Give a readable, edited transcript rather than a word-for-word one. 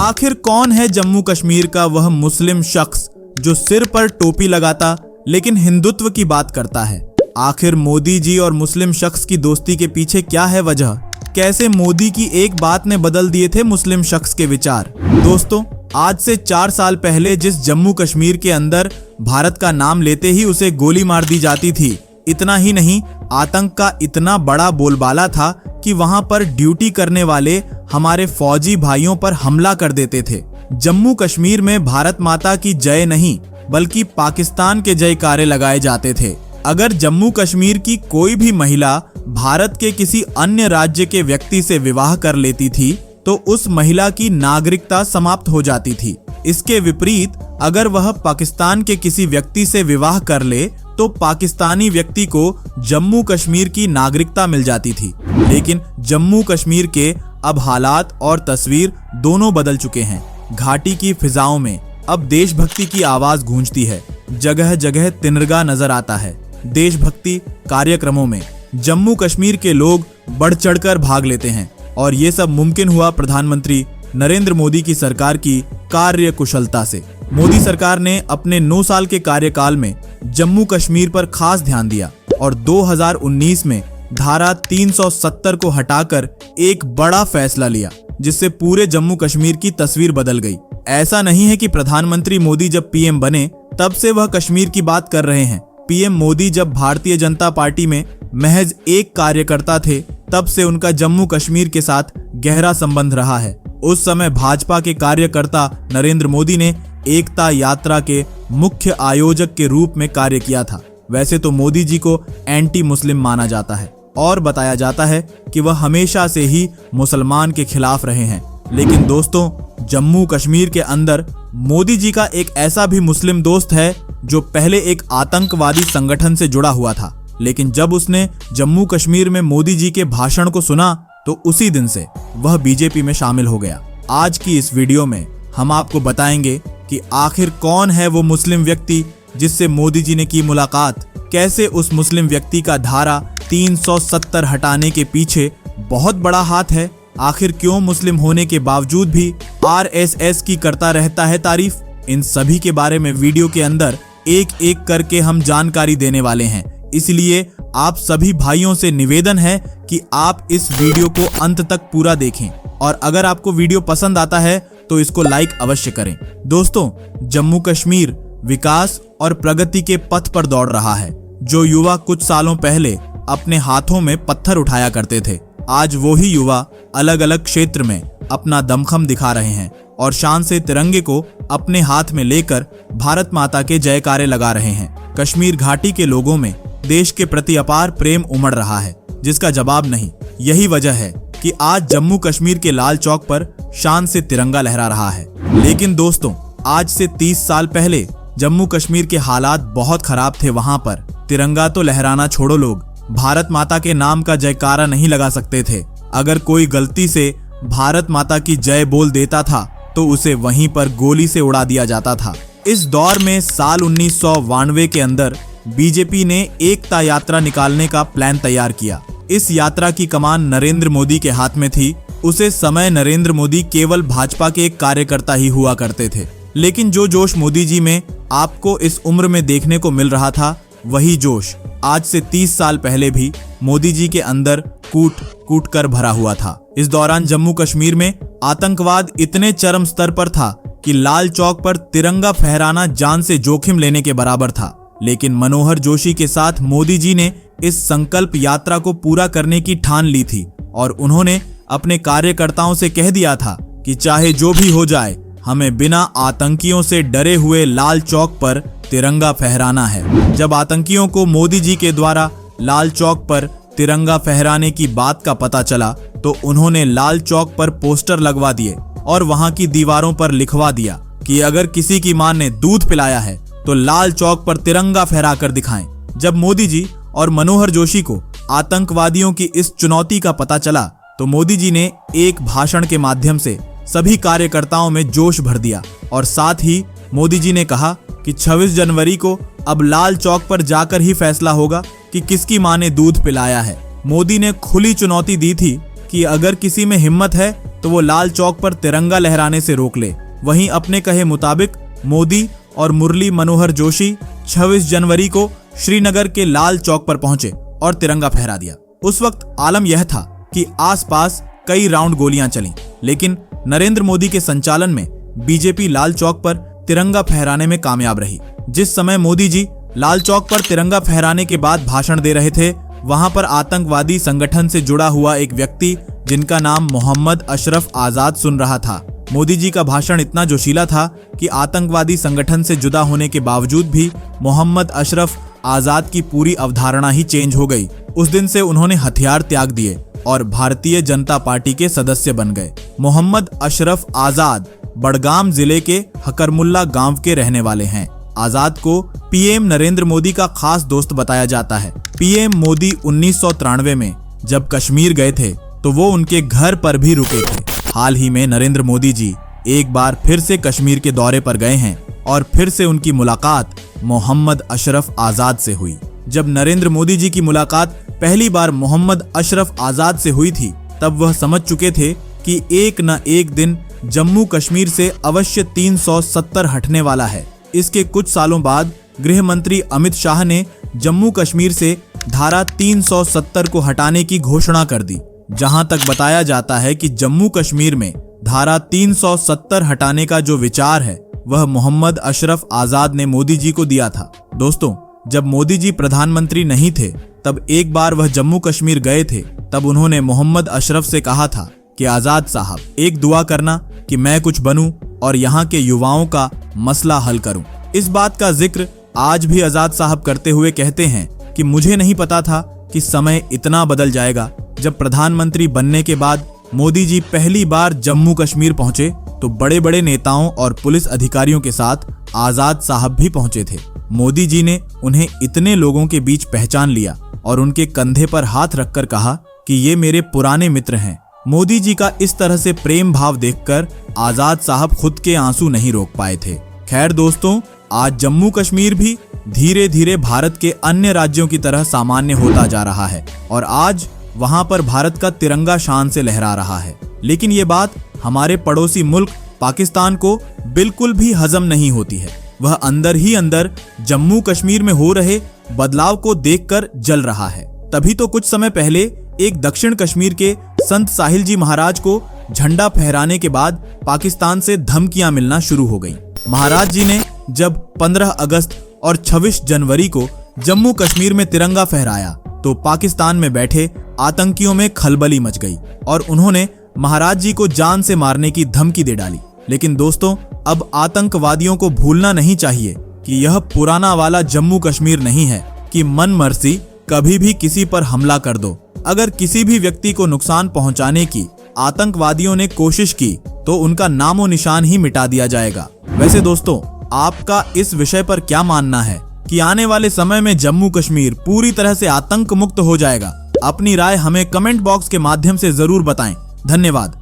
आखिर कौन है जम्मू कश्मीर का वह मुस्लिम शख्स जो सिर पर टोपी लगाता लेकिन हिंदुत्व की बात करता है? आखिर मोदी जी और मुस्लिम शख्स की दोस्ती के पीछे क्या है वजह? कैसे मोदी की एक बात ने बदल दिए थे मुस्लिम शख्स के विचार? दोस्तों, आज से 4 साल पहले जिस जम्मू कश्मीर के अंदर भारत का नाम लेते ही उसे गोली मार दी जाती थी, इतना ही नहीं, आतंक का इतना बड़ा बोलबाला था कि वहां पर ड्यूटी करने वाले हमारे फौजी भाइयों पर हमला कर देते थे। जम्मू कश्मीर में भारत माता की जय नहीं बल्कि पाकिस्तान के जयकारे लगाए जाते थे। अगर जम्मू कश्मीर की कोई भी महिला भारत के किसी अन्य राज्य के व्यक्ति से विवाह कर लेती थी तो उस महिला की नागरिकता समाप्त हो जाती थी। इसके विपरीत अगर वह पाकिस्तान के किसी व्यक्ति से विवाह कर ले तो पाकिस्तानी व्यक्ति को जम्मू कश्मीर की नागरिकता मिल जाती थी। लेकिन जम्मू कश्मीर के अब हालात और तस्वीर दोनों बदल चुके हैं। घाटी की फिजाओं में अब देशभक्ति की आवाज गूंजती है। जगह जगह तिरंगा नजर आता है। देशभक्ति कार्यक्रमों में जम्मू कश्मीर के लोग बढ़ चढ़कर भाग लेते हैं और ये सब मुमकिन हुआ प्रधानमंत्री नरेंद्र मोदी की सरकार की कार्यकुशलता से। मोदी सरकार ने अपने 9 साल के कार्यकाल में जम्मू कश्मीर पर खास ध्यान दिया और 2019 में धारा 370 को हटाकर एक बड़ा फैसला लिया जिससे पूरे जम्मू कश्मीर की तस्वीर बदल गई। ऐसा नहीं है कि प्रधानमंत्री मोदी जब पीएम बने तब से वह कश्मीर की बात कर रहे हैं। पीएम मोदी जब भारतीय जनता पार्टी में महज एक कार्यकर्ता थे तब से उनका जम्मू कश्मीर के साथ गहरा संबंध रहा है। उस समय भाजपा के कार्यकर्ता नरेंद्र मोदी ने एकता यात्रा के मुख्य आयोजक के रूप में कार्य किया था। वैसे तो मोदी जी को एंटी मुस्लिम माना जाता है और बताया जाता है कि वह हमेशा से ही मुसलमान के खिलाफ रहे हैं। लेकिन दोस्तों, जम्मू कश्मीर के अंदर मोदी जी का एक ऐसा भी मुस्लिम दोस्त है जो पहले एक आतंकवादी संगठन से जुड़ा हुआ था, लेकिन जब उसने जम्मू कश्मीर में मोदी जी के भाषण को सुना तो उसी दिन से वह बीजेपी में शामिल हो गया। आज की इस वीडियो में हम आपको बताएंगे कि आखिर कौन है वो मुस्लिम व्यक्ति जिससे मोदी जी ने की मुलाकात, कैसे उस मुस्लिम व्यक्ति का धारा 370 हटाने के पीछे बहुत बड़ा हाथ है, आखिर क्यों मुस्लिम होने के बावजूद भी आरएसएस की करता रहता है तारीफ। इन सभी के बारे में वीडियो के अंदर एक एक करके हम जानकारी देने वाले हैं। इसलिए आप सभी भाइयों से निवेदन है कि आप इस वीडियो को अंत तक पूरा देखें और अगर आपको वीडियो पसंद आता है तो इसको लाइक अवश्य करें। दोस्तों, जम्मू कश्मीर विकास और प्रगति के पथ पर दौड़ रहा है। जो युवा कुछ सालों पहले अपने हाथों में पत्थर उठाया करते थे, आज वो ही युवा अलग अलग क्षेत्र में अपना दमखम दिखा रहे हैं और शान से तिरंगे को अपने हाथ में लेकर भारत माता के जयकारे लगा रहे हैं। कश्मीर घाटी के लोगों में देश के प्रति अपार प्रेम उमड़ रहा है जिसका जवाब नहीं। यही वजह है कि आज जम्मू कश्मीर के लाल चौक पर शान से तिरंगा लहरा रहा है। लेकिन दोस्तों, आज से 30 साल पहले जम्मू कश्मीर के हालात बहुत खराब थे। वहां पर तिरंगा तो लहराना छोड़ो, लोग भारत माता के नाम का जयकारा नहीं लगा सकते थे। अगर कोई गलती से भारत माता की जय बोल देता था तो उसे वहीं पर गोली से उड़ा दिया जाता था। इस दौर में साल 1992 के अंदर बीजेपी ने एकता यात्रा निकालने का प्लान तैयार किया। इस यात्रा की कमान नरेंद्र मोदी के हाथ में थी। उसे समय नरेंद्र मोदी केवल भाजपा के एक कार्यकर्ता ही हुआ करते थे, लेकिन जो जोश मोदी जी में आपको इस उम्र में देखने को मिल रहा था, वही जोश आज से 30 साल पहले भी मोदी जी के अंदर कूट कूट कर भरा हुआ था। इस दौरान जम्मू कश्मीर में आतंकवाद इतने चरम स्तर पर था कि लाल चौक पर तिरंगा फहराना जान से जोखिम लेने के बराबर था। लेकिन मनोहर जोशी के साथ मोदी जी ने इस संकल्प यात्रा को पूरा करने की ठान ली थी और उन्होंने अपने कार्यकर्ताओं से कह दिया था कि चाहे जो भी हो जाए, हमें बिना आतंकियों से डरे हुए लाल चौक पर तिरंगा फहराना है। जब आतंकियों को मोदी जी के द्वारा लाल चौक पर तिरंगा फहराने की बात का पता चला तो उन्होंने लाल चौक पर पोस्टर लगवा दिए और वहां की दीवारों पर लिखवा दिया कि अगर किसी की मां ने दूध पिलाया है तो लाल चौक पर तिरंगा फहरा कर दिखाएं। जब मोदी जी और मनोहर जोशी को आतंकवादियों की इस चुनौती का पता चला तो मोदी जी ने एक भाषण के माध्यम से सभी कार्यकर्ताओं में जोश भर दिया और साथ ही मोदी जी ने कहा कि 26 जनवरी को अब लाल चौक पर जाकर ही फैसला होगा कि किसकी मां ने दूध पिलाया है। मोदी ने खुली चुनौती दी थी कि अगर किसी में हिम्मत है तो वो लाल चौक पर तिरंगा लहराने से रोक ले। वहीं अपने कहे मुताबिक मोदी और मुरली मनोहर जोशी 26 जनवरी को श्रीनगर के लाल चौक पर पहुंचे और तिरंगा फहरा दिया। उस वक्त आलम यह था कि आसपास कई राउंड गोलियां चलीं, लेकिन नरेंद्र मोदी के संचालन में बीजेपी लाल चौक पर तिरंगा फहराने में कामयाब रही। जिस समय मोदी जी लाल चौक पर तिरंगा फहराने के बाद भाषण दे रहे थे, वहां पर आतंकवादी संगठन से जुड़ा हुआ एक व्यक्ति जिनका नाम मोहम्मद अशरफ आजाद सुन रहा था। मोदी जी का भाषण इतना जोशीला था कि आतंकवादी संगठन से जुदा होने के बावजूद भी मोहम्मद अशरफ आजाद की पूरी अवधारणा ही चेंज हो गई। उस दिन से उन्होंने हथियार त्याग दिए और भारतीय जनता पार्टी के सदस्य बन गए। मोहम्मद अशरफ आजाद बड़गाम जिले के हकरमुल्ला गांव के रहने वाले हैं। आजाद को पीएम नरेंद्र मोदी का खास दोस्त बताया जाता है। पीएम मोदी 1993 में जब कश्मीर गए थे तो वो उनके घर पर भी रुके थे। हाल ही में नरेंद्र मोदी जी एक बार फिर से कश्मीर के दौरे पर गए हैं और फिर से उनकी मुलाकात मोहम्मद अशरफ आजाद से हुई। जब नरेंद्र मोदी जी की मुलाकात पहली बार मोहम्मद अशरफ आजाद से हुई थी, तब वह समझ चुके थे कि एक न एक दिन जम्मू कश्मीर से अवश्य 370 हटने वाला है। इसके कुछ सालों बाद गृह मंत्री अमित शाह ने जम्मू कश्मीर से धारा 370 को हटाने की घोषणा कर दी। जहां तक बताया जाता है कि जम्मू कश्मीर में धारा 370 हटाने का जो विचार है वह मोहम्मद अशरफ आजाद ने मोदी जी को दिया था। दोस्तों, जब मोदी जी प्रधानमंत्री नहीं थे तब एक बार वह जम्मू कश्मीर गए थे। तब उन्होंने मोहम्मद अशरफ से कहा था कि आजाद साहब, एक दुआ करना कि मैं कुछ बनूं और यहाँ के युवाओं का मसला हल करूं। इस बात का जिक्र आज भी आजाद साहब करते हुए कहते हैं कि मुझे नहीं पता था कि समय इतना बदल जाएगा। जब प्रधानमंत्री बनने के बाद मोदी जी पहली बार जम्मू कश्मीर पहुंचे तो बड़े बड़े नेताओं और पुलिस अधिकारियों के साथ आजाद साहब भी पहुंचे थे। मोदी जी ने उन्हें इतने लोगों के बीच पहचान लिया और उनके कंधे पर हाथ रखकर कहा कि ये मेरे पुराने मित्र हैं। मोदी जी का इस तरह से प्रेम भाव देखकर आजाद साहब खुद के आंसू नहीं रोक पाए थे। खैर दोस्तों, आज जम्मू कश्मीर भी धीरे धीरे भारत के अन्य राज्यों की तरह सामान्य होता जा रहा है और आज वहां पर भारत का तिरंगा शान से लहरा रहा है। लेकिन ये बात हमारे पड़ोसी मुल्क पाकिस्तान को बिल्कुल भी हजम नहीं होती है। वह अंदर ही अंदर जम्मू कश्मीर में हो रहे बदलाव को देखकर जल रहा है। तभी तो कुछ समय पहले एक दक्षिण कश्मीर के संत साहिल जी महाराज को झंडा फहराने के बाद पाकिस्तान से धमकियां मिलना शुरू हो गईं। महाराज जी ने जब 15 अगस्त और 26 जनवरी को जम्मू कश्मीर में तिरंगा फहराया तो पाकिस्तान में बैठे आतंकियों में खलबली मच गई और उन्होंने महाराज जी को जान से मारने की धमकी दे डाली। लेकिन दोस्तों, अब आतंकवादियों को भूलना नहीं चाहिए कि यह पुराना वाला जम्मू कश्मीर नहीं है कि मन मर्जी कभी भी किसी पर हमला कर दो। अगर किसी भी व्यक्ति को नुकसान पहुंचाने की आतंकवादियों ने कोशिश की तो उनका नामो निशान ही मिटा दिया जाएगा। वैसे दोस्तों, आपका इस विषय पर क्या मानना है कि आने वाले समय में जम्मू कश्मीर पूरी तरह से आतंक मुक्त हो जाएगा? अपनी राय हमें कमेंट बॉक्स के माध्यम से जरूर बताएं। धन्यवाद।